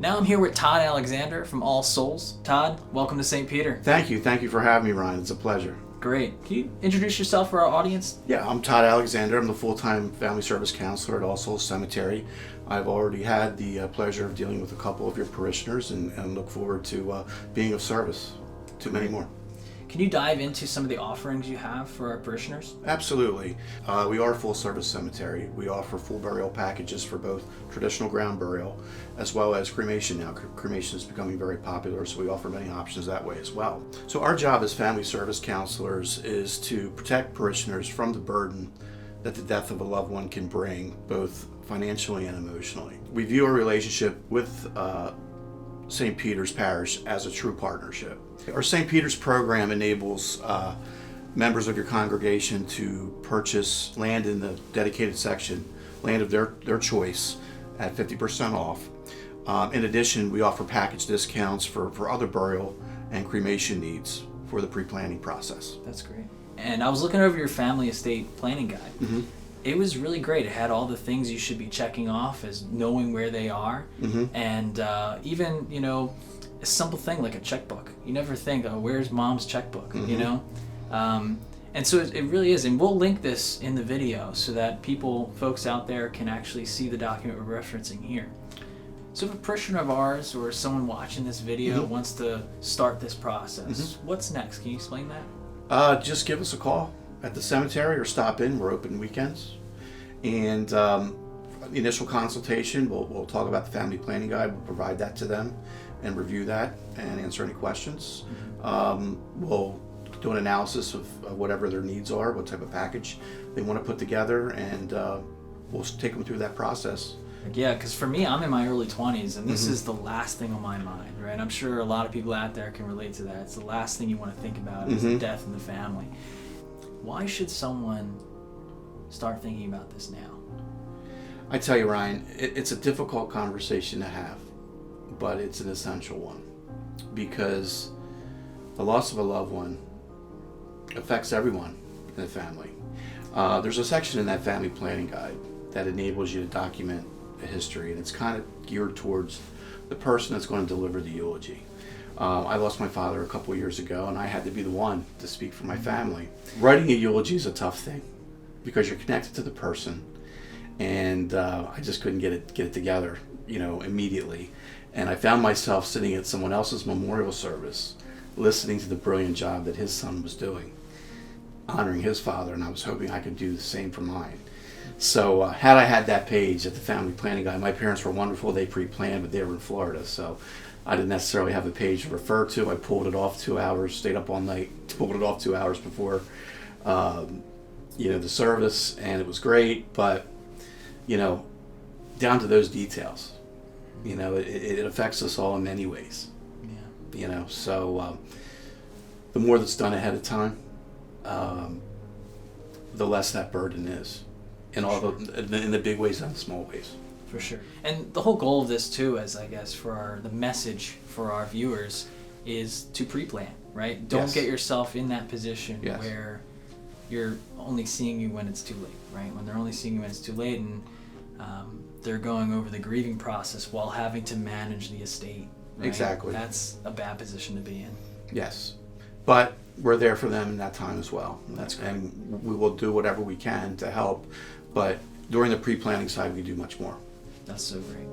Now I'm here with Todd Alexander from All Souls. Todd, welcome to St. Peter. Thank you. Thank you for having me, Ryan. It's a pleasure. Great. Can you introduce yourself for our audience? Yeah, I'm Todd Alexander. I'm the full-time family service counselor at All Souls Cemetery. I've already had the pleasure of dealing with a couple of your parishioners and look forward to being of service to many more. Can you dive into some of the offerings you have for our parishioners? Absolutely. We are a full-service cemetery. We offer full burial packages for both traditional ground burial as well as cremation now. Cremation is becoming very popular, so we offer many options that way as well. So our job as family service counselors is to protect parishioners from the burden that the death of a loved one can bring, both financially and emotionally. We view our relationship with St. Peter's Parish as a true partnership. Our St. Peter's program enables members of your congregation to purchase land in the dedicated section, land of their choice at 50% off. In addition, we offer package discounts for other burial and cremation needs for the pre-planning process. That's great. And I was looking over your family estate planning guide. Mm-hmm. It was really great. It had all the things you should be checking off as knowing where they are. Mm-hmm. And even, a simple thing like a checkbook. You never think, oh, where's mom's checkbook, Mm-hmm. And so it really is. And we'll link this in the video so that folks out there can actually see the document we're referencing here. So if a parishioner of ours or someone watching this video Mm-hmm. wants to start this process, Mm-hmm. what's next? Can you explain that? Just give us a call at the cemetery or stop in. We're open weekends. And the initial consultation, we'll talk about the family planning guide. We'll provide that to them and review that and answer any questions. We'll do an analysis of whatever their needs are, what type of package they want to put together, and we'll take them through that process. Yeah, because for me, I'm in my early 20s, and this is the last thing on my mind, right? I'm sure a lot of people out there can relate to that. It's the last thing you want to think about is the death in the family. Why should someone start thinking about this now? I tell you, Ryan, it's a difficult conversation to have, but it's an essential one, because the loss of a loved one affects everyone in the family. There's a section in that family planning guide that enables you to document a history, and it's kind of geared towards the person that's going to deliver the eulogy. I lost my father a couple of years ago, and I had to be the one to speak for my family. Writing a eulogy is a tough thing because you're connected to the person, and I just couldn't get it together, immediately. And I found myself sitting at someone else's memorial service, listening to the brilliant job that his son was doing, honoring his father, and I was hoping I could do the same for mine. So had I had that page at the family planning guide, my parents were wonderful. They pre-planned, but they were in Florida, so I didn't necessarily have a page to refer to. I pulled it off 2 hours, stayed up all night, pulled it off 2 hours before, the service, and it was great. But, down to those details, it affects us all in many ways. Yeah. So the more that's done ahead of time, the less that burden is, in the big ways and the small ways. For sure. And the whole goal of this too, as I guess the message for our viewers, is to pre-plan, right? Don't get yourself in that position where you're only seeing you when it's too late, right? When they're only seeing you when it's too late, and they're going over the grieving process while having to manage the estate. Right? Exactly. That's a bad position to be in. Yes. But we're there for them in that time as well. And we will do whatever we can to help. But during the pre-planning side, we do much more. That's so great.